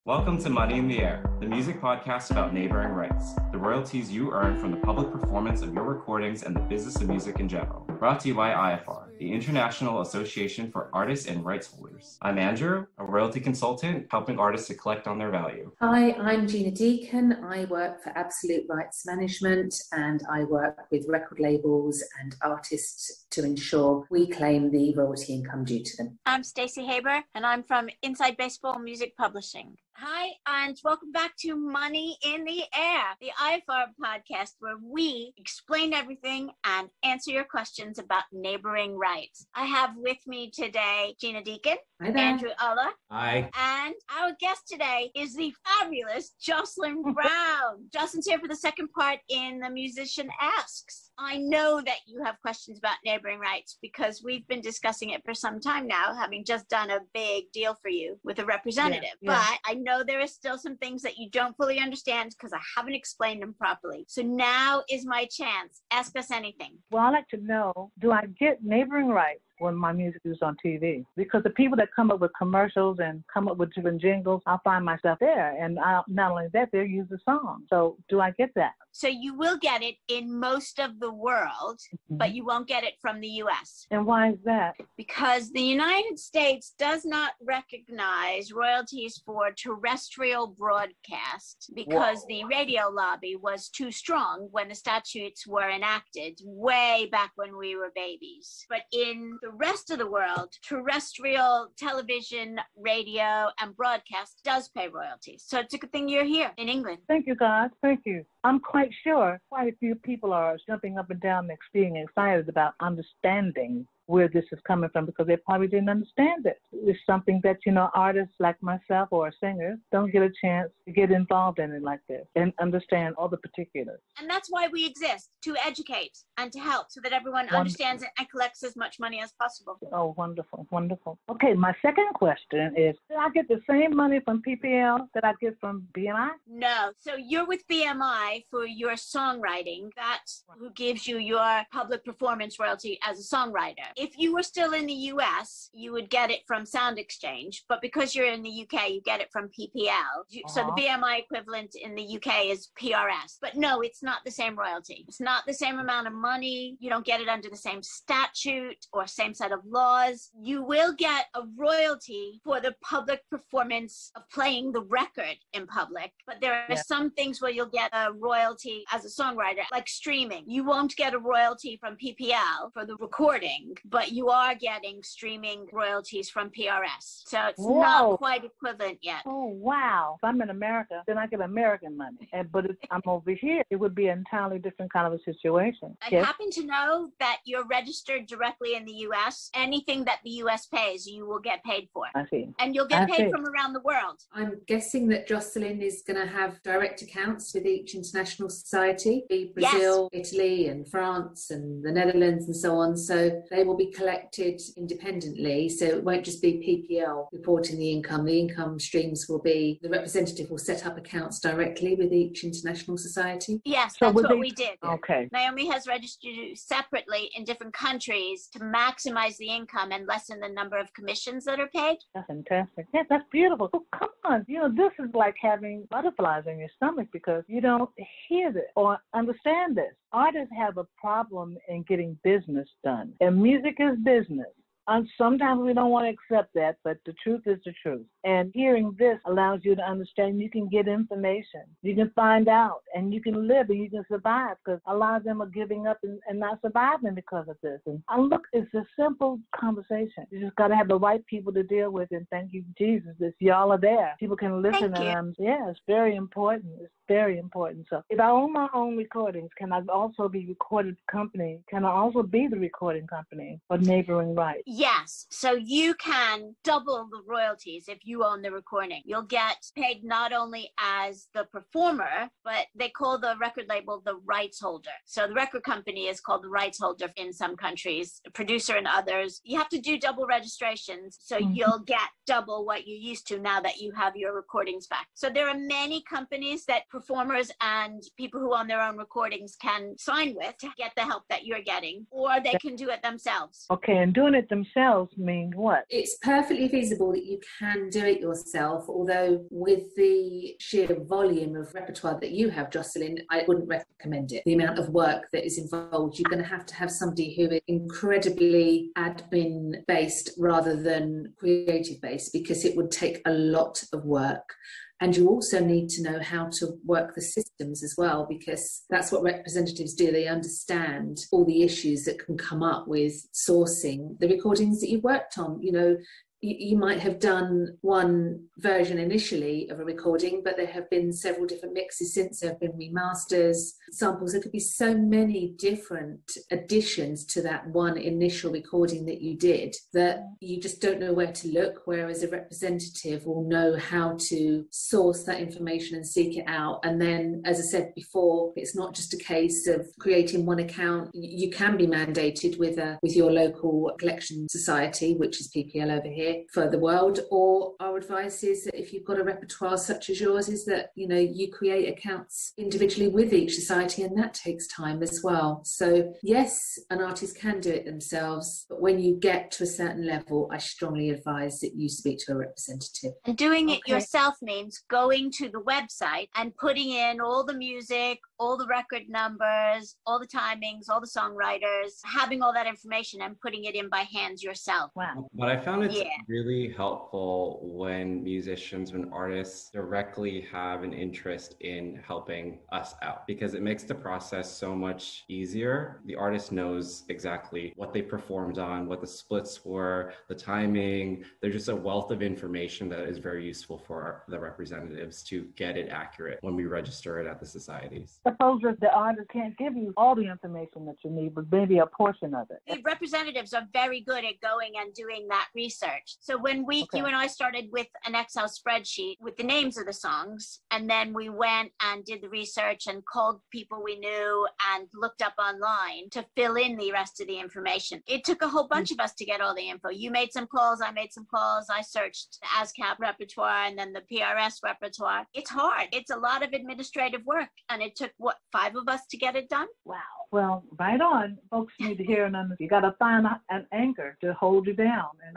Welcome to Money in the Air, the music podcast about neighboring rights, the royalties you earn from the public performance of your recordings and the business of music in general. Brought to you by IFR, the International Association for Artists and Rights Holders. I'm Andrew, a royalty consultant helping artists to collect on their value. Hi, I'm Gina Deacon. I work for Absolute Rights Management and I work with record labels and artists to ensure we claim the royalty income due to them. I'm Stacey Haber and I'm from Inside Baseball Music Publishing. Hi, and welcome back to Money in the Air, the IFR podcast where we explain everything and answer your questions about neighboring rights. I have with me today Gina Deacon, Andrew Ulla, Hi. and our guest today is the fabulous Jocelyn Brown. Jocelyn's here for the second part in The Musician Asks. I know that you have questions about neighboring rights because we've been discussing it for some time now, having just done a big deal for you with a representative. Yeah. But I know there are still some things that you don't fully understand because I haven't explained them properly. So now is my chance. Ask us anything. Well, I'd like to know, do I get neighboring rights when my music is on TV? Because the people that come up with commercials and come up with different jingles, I'll find myself there. And not only that, they'll use the song. So do I get that? So you will get it in most of the world, but you won't get it from the U.S. And why is that? Because the United States does not recognize royalties for terrestrial broadcast because the radio lobby was too strong when the statutes were enacted way back when we were babies. But in the rest of the world, terrestrial television, radio, and broadcast does pay royalties. So it's a good thing you're here in England. Thank you, God. Thank you. I'm quite sure quite a few people are jumping up and down next, being excited about understanding where this is coming from because they probably didn't understand it. It's something that, artists like myself or singers don't get a chance to get involved in it like this and understand all the particulars. And that's why we exist, to educate and to help so that everyone understands it and collects as much money as possible. Oh, wonderful, wonderful. Okay, my second question is, do I get the same money from PPL that I get from BMI? No. So you're with BMI for your songwriting. That's who gives you your public performance royalty as a songwriter. If you were still in the US, you would get it from Sound Exchange, but because you're in the UK, you get it from PPL. So the BMI equivalent in the UK is PRS. But no, it's not the same royalty. It's not the same amount of money. You don't get it under the same statute or same set of laws. You will get a royalty for the public performance of playing the record in public, but there are some things where you'll get a royalty as a songwriter, like streaming. You won't get a royalty from PPL for the recording, but you are getting streaming royalties from PRS. So it's not quite equivalent yet. Oh, wow. If I'm in America, then I get American money. But if I'm over here, it would be an entirely different kind of a situation. I happen to know that you're registered directly in the U.S. Anything that the U.S. pays, you will get paid for. I see. And you'll get paid from around the world. I'm guessing that Jocelyn is going to have direct accounts with each international society, Brazil, Italy, and France, and the Netherlands, and so on. So they will be collected independently. So it won't just be PPL reporting the income. The income streams will be, the representative will set up accounts directly with each international society. Yes, that's what we did. Okay. Naomi has registered you separately in different countries to maximize the income and lessen the number of commissions that are paid. That's fantastic. Yes, that's beautiful. Oh, come on. This is like having butterflies in your stomach because you don't hear this or understand this. Artists have a problem in getting business done, and music is business. And sometimes we don't want to accept that, but the truth is the truth. And hearing this allows you to understand you can get information, you can find out, and you can live and you can survive, because a lot of them are giving up and not surviving because of this. And look, it's a simple conversation. You just got to have the right people to deal with, and thank you, Jesus, that y'all are there. People can listen, and it's very important. It's very important. So if I own my own recordings, can I also be recorded company? Can I also be the recording company for neighboring rights? Yes. So you can double the royalties if you own the recording. You'll get paid not only as the performer, but they call the record label the rights holder. So the record company is called the rights holder in some countries, the producer in others. You have to do double registrations, so you'll get double what you used to now that you have your recordings back. So there are many companies that performers and people who own their own recordings can sign with to get the help that you're getting, or they can do it themselves. Okay, and doing it themselves themselves mean what? It's perfectly feasible that you can do it yourself, although with the sheer volume of repertoire that you have, Jocelyn, I wouldn't recommend it. The amount of work that is involved, you're going to have somebody who is incredibly admin based rather than creative based, because it would take a lot of work. And you also need to know how to work the systems as well, because that's what representatives do. They understand all the issues that can come up with sourcing the recordings that you've worked on. You know, you might have done one version initially of a recording, but there have been several different mixes since. There have been remasters, samples. There could be so many different additions to that one initial recording that you did that you just don't know where to look, whereas a representative will know how to source that information and seek it out. And then, as I said before, it's not just a case of creating one account. You can be mandated with your local collection society, which is PPL over here, for the world, or our advice is that if you've got a repertoire such as yours, is that, you know, you create accounts individually with each society, and that takes time as well. So yes, an artist can do it themselves, but when you get to a certain level, I strongly advise that you speak to a representative. And doing it yourself means going to the website and putting in all the music, all the record numbers, all the timings, all the songwriters, having all that information and putting it in by hand yourself. Wow. But I found it's really helpful when musicians, when artists directly have an interest in helping us out, because it makes the process so much easier. The artist knows exactly what they performed on, what the splits were, the timing. There's just a wealth of information that is very useful for the representatives to get it accurate when we register it at the societies. Suppose that the artist can't give you all the information that you need, but maybe a portion of it. The representatives are very good at going and doing that research. So when you and I started with an Excel spreadsheet with the names of the songs, and then we went and did the research and called people we knew and looked up online to fill in the rest of the information. It took a whole bunch of us to get all the info. You made some calls, I made some calls. I searched the ASCAP repertoire and then the PRS repertoire. It's hard. It's a lot of administrative work, and it took, 5 of us to get it done? Wow. Well, right on. Folks need to hear you got to find an anchor to hold you down, and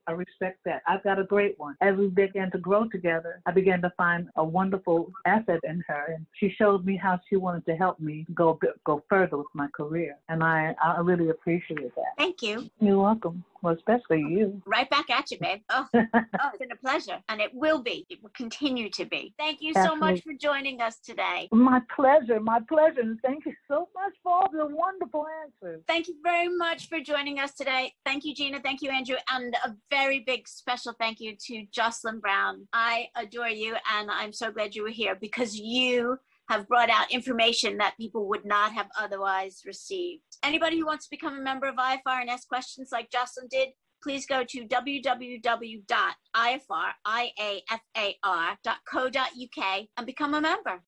I respect that. I've got a great one. As we began to grow together, I began to find a wonderful asset in her, and she showed me how she wanted to help me go further with my career, and I really appreciate that. Thank you. You're welcome. Well, especially you. Right back at you, babe. Oh, it's been a pleasure, and it will be. It will continue to be. Thank you so much for joining us today. My pleasure, and thank you so much for all the wonderful answers. Thank you very much for joining us today. Thank you, Gina. Thank you, Andrew. And a very big special thank you to Jocelyn Brown. I adore you, and I'm so glad you were here, because you have brought out information that people would not have otherwise received. Anybody who wants to become a member of IFR and ask questions like Jocelyn did, please go to www.ifar.co.uk and become a member.